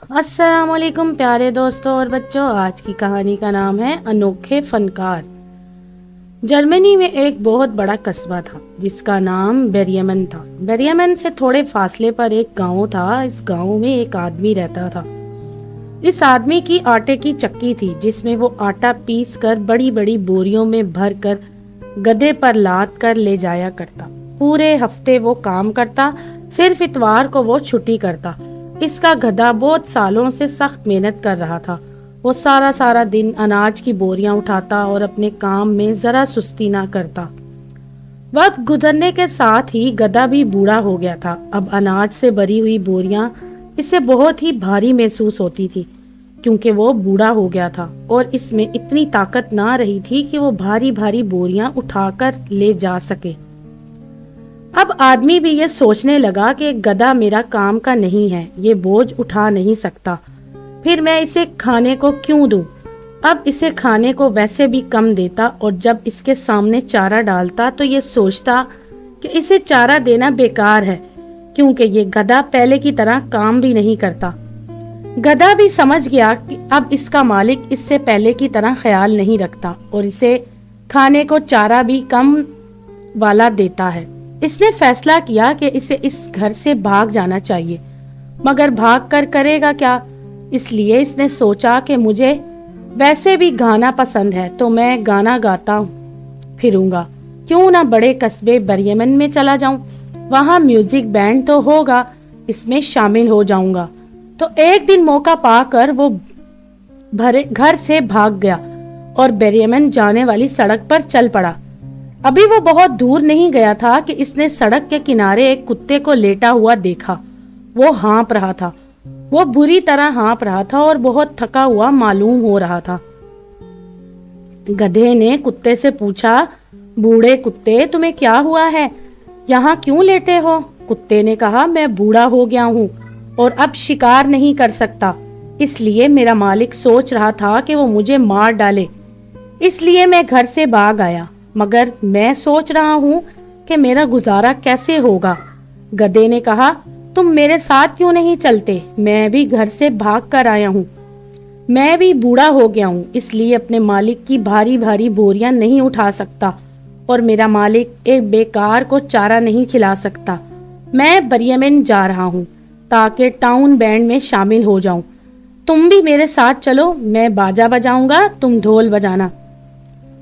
अस्सलाम वालेकुम प्यारे दोस्तों और बच्चों। आज की कहानी का नाम है अनोखे फनकार। जर्मनी में एक बहुत बड़ा कस्बा था जिसका नाम बेरियमन था। बेरियमन से थोड़े फासले पर एक गांव था। इस गांव में एक आदमी रहता था। इस आदमी की आटे की चक्की थी जिसमें वो आटा पीस कर बड़ी बड़ी बोरियों में भर कर गधे पर लाद कर ले जाया करता। पूरे हफ्ते वो काम करता, सिर्फ इतवार को वो छुट्टी करता। इसका गधा बहुत सालों से सख्त मेहनत कर रहा था। वो सारा सारा दिन अनाज की बोरियां उठाता और अपने काम में जरा सुस्ती ना करता। वक्त गुजरने के साथ ही गधा भी बूढ़ा हो गया था। अब अनाज से भरी हुई बोरियां इसे बहुत ही भारी महसूस होती थी क्योंकि वो बूढ़ा हो गया था और इसमें इतनी ताकत ना रही थी कि वो भारी भारी बोरियां उठाकर ले जा सके। अब आदमी भी ये सोचने लगा कि गधा मेरा काम का नहीं है, ये बोझ उठा नहीं सकता, फिर मैं इसे खाने को क्यों दूं। अब इसे खाने को वैसे भी कम देता और जब इसके सामने चारा डालता तो ये सोचता कि इसे चारा देना बेकार है क्योंकि ये गधा पहले की तरह काम भी नहीं करता। गधा भी समझ गया कि अब इसका मालिक इससे पहले की तरह ख्याल नहीं रखता और इसे खाने को चारा भी कम वाला देता है। इसने फैसला किया कि इसे इस घर से भाग जाना चाहिए, मगर भाग कर करेगा क्या। इसलिए इसने सोचा कि मुझे वैसे भी गाना पसंद है तो मैं गाना गाता फिरूंगा, क्यों ना बड़े कस्बे बेरियमन में चला जाऊं, वहां म्यूजिक बैंड तो होगा, इसमें शामिल हो जाऊंगा। तो एक दिन मौका पाकर वो घर से भाग गया और बेरियमन जाने वाली सड़क पर चल पड़ा। अभी वो बहुत दूर नहीं गया था कि इसने सड़क के किनारे एक कुत्ते को लेटा हुआ देखा। वो हाँप रहा था, वो बुरी तरह हाँप रहा था और बहुत थका हुआ मालूम हो रहा था। गधे ने कुत्ते से पूछा, बूढ़े कुत्ते तुम्हें क्या हुआ है, यहाँ क्यों लेटे हो। कुत्ते ने कहा, मैं बूढ़ा हो गया हूँ और अब शिकार नहीं कर सकता, इसलिए मेरा मालिक सोच रहा था कि वो मुझे मार डाले, इसलिए मैं घर से भाग आया, मगर मैं सोच रहा हूँ कि मेरा गुजारा कैसे होगा। गधे ने कहा, तुम मेरे साथ क्यों नहीं चलते, मैं भी घर से भाग कर आया हूँ, मैं भी बूढ़ा हो गया हूँ, इसलिए अपने मालिक की भारी भारी बोरियां नहीं उठा सकता और मेरा मालिक एक बेकार को चारा नहीं खिला सकता। मैं बेरियमन जा रहा हूँ ताकि टाउन बैंड में शामिल हो जाऊं, तुम भी मेरे साथ चलो, मैं बाजा बजाऊंगा, तुम ढोल बजाना।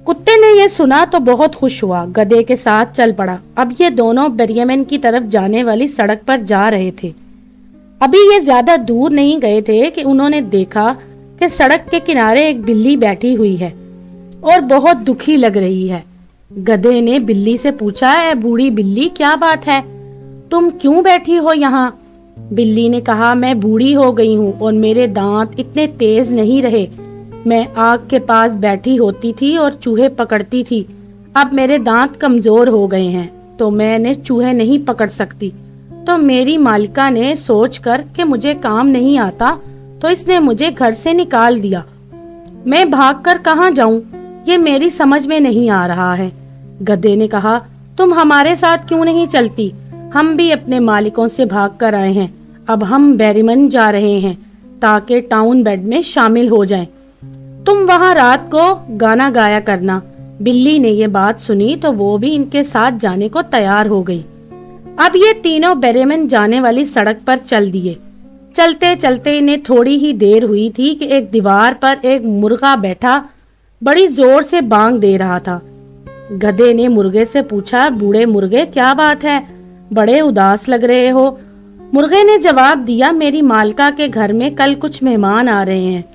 कुत्ते ने यह सुना तो बहुत खुश हुआ, गधे के साथ चल पड़ा। अब ये दोनों बेरियमन की तरफ जाने वाली सड़क पर जा रहे थे। अभी ये ज्यादा दूर नहीं गए थे कि उन्होंने देखा कि सड़क के किनारे एक बिल्ली बैठी हुई है और बहुत दुखी लग रही है। गधे ने बिल्ली से पूछा, ए बूढ़ी बिल्ली, क्या बात है, तुम क्यों बैठी हो यहाँ। बिल्ली ने कहा, मैं बूढ़ी हो गई हूँ और मेरे दांत इतने तेज नहीं रहे, मैं आग के पास बैठी होती थी और चूहे पकड़ती थी, अब मेरे दांत कमजोर हो गए हैं तो मैंने चूहे नहीं पकड़ सकती। तो मेरी मालिका ने सोचकर कि मुझे काम नहीं आता तो इसने मुझे घर से निकाल दिया। मैं भागकर कहाँ जाऊं, ये मेरी समझ में नहीं आ रहा है। गधे ने कहा, तुम हमारे साथ क्यों नहीं चलती, हम भी अपने मालिकों से भाग कर आए हैं, अब हम बेरियमन जा रहे हैं ताकि टाउन बैंड में शामिल हो जाएं। तुम वहां रात को गाना गाया करना। बिल्ली ने ये बात सुनी तो वो भी इनके साथ जाने को तैयार हो गई। अब ये तीनों बेरियमन जाने वाली सड़क पर चल दिए। चलते चलते इन्हें थोड़ी ही देर हुई थी कि एक दीवार पर एक मुर्गा बैठा बड़ी जोर से बांग दे रहा था। गधे ने मुर्गे से पूछा, बूढ़े मुर्गे, क्या बात है, बड़े उदास लग रहे हो। मुर्गे ने जवाब दिया, मेरी मालका के घर में कल कुछ मेहमान आ रहे हैं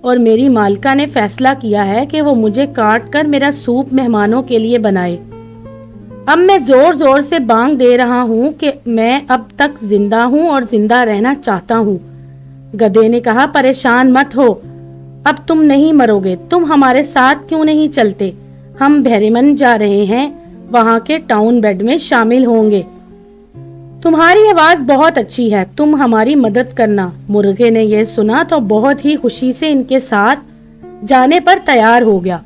और मेरी मालका ने फैसला किया है कि वो मुझे काट कर मेरा सूप मेहमानों के लिए बनाए। अब मैं जोर जोर से बांग दे रहा हूँ कि मैं अब तक जिंदा हूँ और जिंदा रहना चाहता हूँ। गधे ने कहा, परेशान मत हो, अब तुम नहीं मरोगे, तुम हमारे साथ क्यों नहीं चलते, हम बेरियमन जा रहे हैं, वहाँ के टाउन बैंड में शामिल होंगे, तुम्हारी आवाज बहुत अच्छी है, तुम हमारी मदद करना। मुर्गे ने यह सुना तो बहुत ही खुशी से इनके साथ जाने पर तैयार हो गया।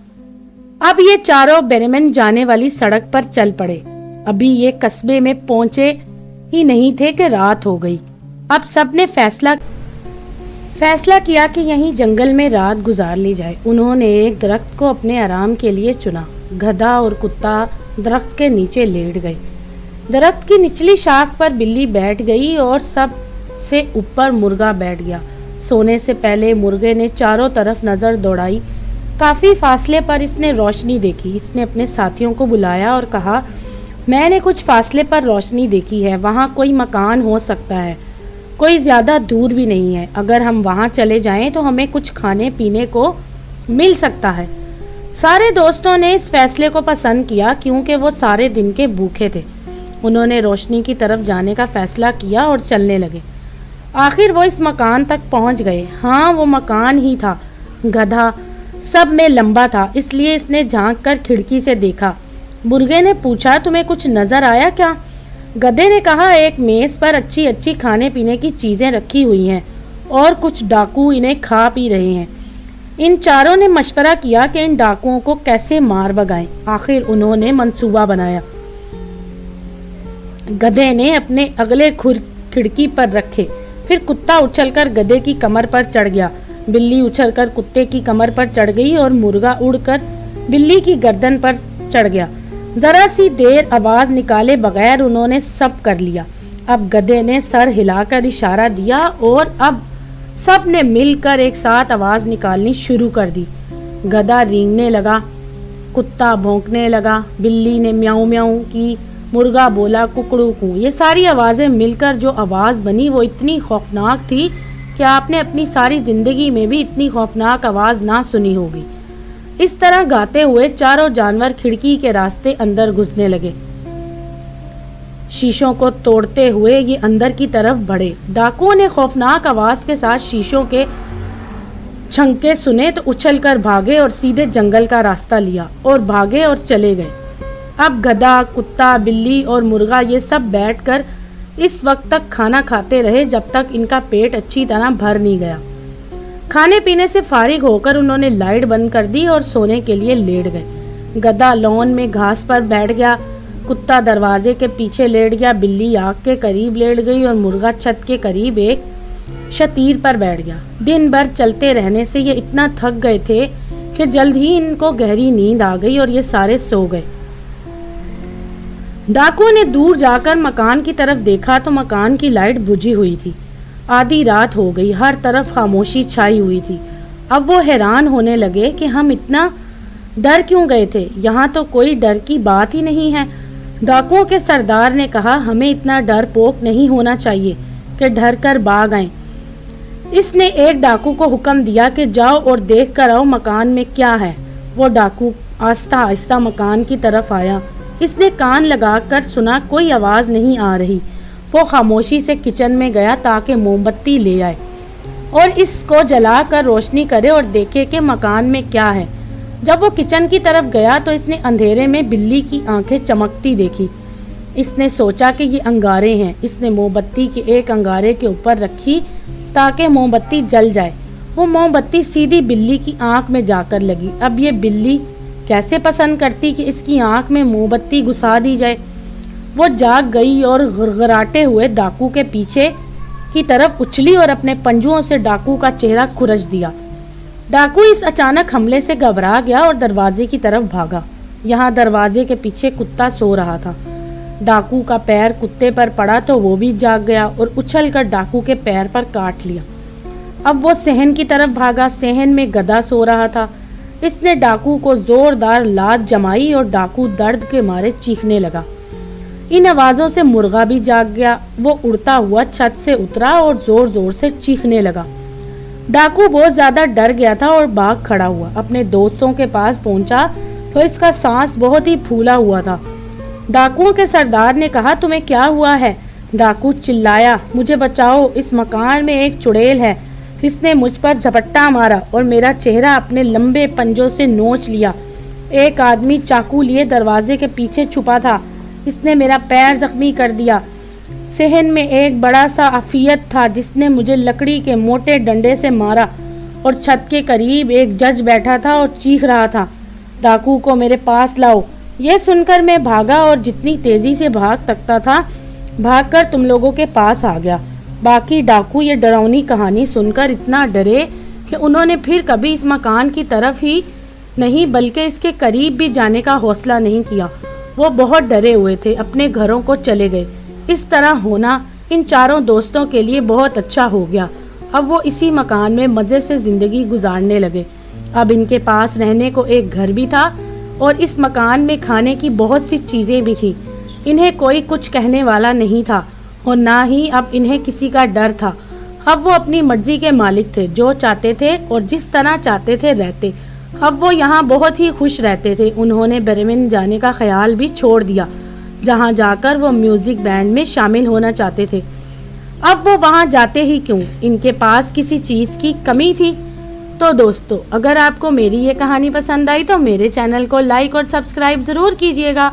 अब ये चारों बेरियमन जाने वाली सड़क पर चल पड़े। अभी ये कस्बे में पहुंचे ही नहीं थे कि रात हो गई। अब सबने फैसला फैसला किया कि यहीं जंगल में रात गुजार ली जाए। उन्होंने एक दरख्त को अपने आराम के लिए चुना। गधा और कुत्ता दरख्त के नीचे लेट गए। दरख्त की निचली शाख पर बिल्ली बैठ गई और सबसे ऊपर मुर्गा बैठ गया। सोने से पहले मुर्गे ने चारों तरफ नजर दौड़ाई। काफी फासले पर इसने रोशनी देखी। इसने अपने साथियों को बुलाया और कहा, मैंने कुछ फासले पर रोशनी देखी है, वहाँ कोई मकान हो सकता है, कोई ज़्यादा दूर भी नहीं है। अगर हम वहाँ चले जाएं तो हमें कुछ खाने पीने को मिल सकता है। सारे दोस्तों ने इस फैसले को पसंद किया क्योंकि वो सारे दिन के भूखे थे। उन्होंने रोशनी की तरफ जाने का फैसला किया और चलने लगे। आखिर वो इस मकान तक पहुँच गए। हाँ, वो मकान ही था। गधा सब में लंबा था, इसलिए इसने झांक कर खिड़की से देखा। मुर्गे ने पूछा, तुम्हें कुछ नजर आया क्या? गधे ने कहा, एक मेज पर अच्छी अच्छी खाने पीने की चीजें रखी हुई हैं और कुछ डाकू इन्हें खा पी रहे हैं। इन चारों ने मशवरा किया कि इन डाकुओं को कैसे मार भगाएं। आखिर उन्होंने मंसूबा बनाया। गधे ने अपने अगले खुर खिड़की पर रखे। फिर कुत्ता उछलकर गधे की कमर पर चढ़ गया। बिल्ली उछलकर कुत्ते की कमर पर चढ़ गई और मुर्गा उड़कर बिल्ली की गर्दन पर चढ़ गया। जरा सी देर आवाज निकाले बगैर उन्होंने सब कर लिया। अब गधे ने सर हिलाकर इशारा दिया और अब सब ने मिलकर एक साथ आवाज निकालनी शुरू कर दी। गधा रेंगने लगा, कुत्ता भौंकने लगा, बिल्ली ने म्याऊं म्याऊं की, मुर्गा बोला कुकड़ू कू। ये सारी आवाजें मिलकर जो आवाज बनी वो इतनी खौफनाक थी कि आपने अपनी सारी जिंदगी में भी इतनी खौफनाक आवाज ना सुनी होगी। इस तरह गाते हुए चारों जानवर खिड़की के रास्ते अंदर घुसने लगे। शीशों को तोड़ते हुए ये अंदर की तरफ बढ़े। डाकुओं ने खौफनाक आवाज के साथ शीशों के छंके सुने तो उछलकर भागे और सीधे जंगल का रास्ता लिया और भागे और चले गए। अब गधा, कुत्ता, बिल्ली और मुर्गा ये सब बैठकर इस वक्त तक खाना खाते रहे जब तक इनका पेट अच्छी तरह भर नहीं गया। खाने पीने से फारिग होकर उन्होंने लाइट बंद कर दी और सोने के लिए लेट गए। गधा लॉन में घास पर बैठ गया, कुत्ता दरवाजे के पीछे लेट गया, बिल्ली आग के करीब लेट गई और मुर्गा छत के करीब एक शतीर पर बैठ गया। दिन भर चलते रहने से ये इतना थक गए थे कि जल्द ही इनको गहरी नींद आ गई और ये सारे सो गए। डाकुओं ने दूर जाकर मकान की तरफ देखा तो मकान की लाइट बुझी हुई थी। आधी रात हो गई, हर तरफ खामोशी छाई हुई थी। अब वो हैरान होने लगे कि हम इतना डर क्यों गए थे, यहाँ तो कोई डर की बात ही नहीं है। डाकुओं के सरदार ने कहा, हमें इतना डरपोक नहीं होना चाहिए कि डर कर भाग आए। इसने एक डाकू को हुक्म दिया कि जाओ और देख कर आओ मकान में क्या है। वो डाकू आहिस्ता आहिस्ता मकान की तरफ आया। इसने कान लगाकर सुना, कोई आवाज नहीं आ रही। वो खामोशी से किचन में गया ताकि मोमबत्ती ले आए और इसको जलाकर रोशनी करे और देखे कि मकान में क्या है। जब वो किचन की तरफ गया तो इसने अंधेरे में बिल्ली की आंखें चमकती देखी। इसने सोचा कि ये अंगारे हैं। इसने मोमबत्ती के एक अंगारे के ऊपर रखी ताकि मोमबत्ती जल जाए। वो मोमबत्ती सीधी बिल्ली की आंख में जाकर लगी। अब ये बिल्ली कैसे पसंद करती कि इसकी आंख में मोमबत्ती घुसा दी जाए। वो जाग गई और घुरघुराते हुए डाकू के पीछे की तरफ उछली और अपने पंजुओं से डाकू का चेहरा खुरच दिया। डाकू इस अचानक हमले से घबरा गया और दरवाजे की तरफ भागा। यहाँ दरवाजे के पीछे कुत्ता सो रहा था। डाकू का पैर कुत्ते पर पड़ा तो वो भी जाग गया और उछलकर डाकू के पैर पर काट लिया। अब वो सहन की तरफ भागा। सहन में गधा सो रहा था। इसने डाकू को जोरदार लात जमाई और डाकू दर्द के मारे चीखने लगा। इन आवाजों से मुर्गा भी जाग गया। वो उड़ता हुआ छत से उतरा और जोर जोर से चीखने लगा। डाकू बहुत ज्यादा डर गया था और भाग खड़ा हुआ। अपने दोस्तों के पास पहुंचा तो इसका सांस बहुत ही फूला हुआ था। डाकुओं के सरदार ने कहा, तुम्हें क्या हुआ है? डाकू चिल्लाया, मुझे बचाओ, इस मकान में एक चुड़ैल है। इसने मुझ पर झपट्टा मारा और मेरा चेहरा अपने लंबे पंजों से नोच लिया। एक आदमी चाकू लिए दरवाजे के पीछे छुपा था। इसने मेरा पैर जख्मी कर दिया। सहन में एक बड़ा सा अफियत था जिसने मुझे लकड़ी के मोटे डंडे से मारा और छत के करीब एक जज बैठा था और चीख रहा था, डाकू को मेरे पास लाओ। यह सुनकर मैं भागा और जितनी तेजी से भाग सकता था भागकर तुम लोगों के पास आ गया। باقی ڈاکو یہ ڈراؤنی کہانی سن کر اتنا ڈرے کہ انہوں نے پھر کبھی اس مکان کی طرف ہی نہیں بلکہ اس کے قریب بھی جانے کا حوصلہ نہیں کیا۔ وہ بہت ڈرے ہوئے تھے، اپنے گھروں کو چلے گئے۔ اس طرح ہونا ان چاروں دوستوں کے لیے بہت اچھا ہو گیا۔ اب وہ اسی مکان میں مزے سے زندگی گزارنے لگے۔ اب ان کے پاس رہنے کو ایک گھر بھی تھا اور اس مکان میں کھانے کی بہت سی چیزیں بھی تھیں۔ انہیں کوئی کچھ کہنے والا نہیں تھا اور نہ ہی اب انہیں کسی کا ڈر تھا۔ اب وہ اپنی مرضی کے مالک تھے، جو چاہتے تھے اور جس طرح چاہتے تھے رہتے۔ اب وہ یہاں بہت ہی خوش رہتے تھے۔ انہوں نے برمن جانے کا خیال بھی چھوڑ دیا، جہاں جا کر وہ میوزک بینڈ میں شامل ہونا چاہتے تھے۔ اب وہ وہاں جاتے ہی کیوں؟ ان کے پاس کسی چیز کی کمی تھی؟ تو دوستو، اگر آپ کو میری یہ کہانی پسند آئی تو میرے چینل کو لائک اور سبسکرائب ضرور کیجیے گا۔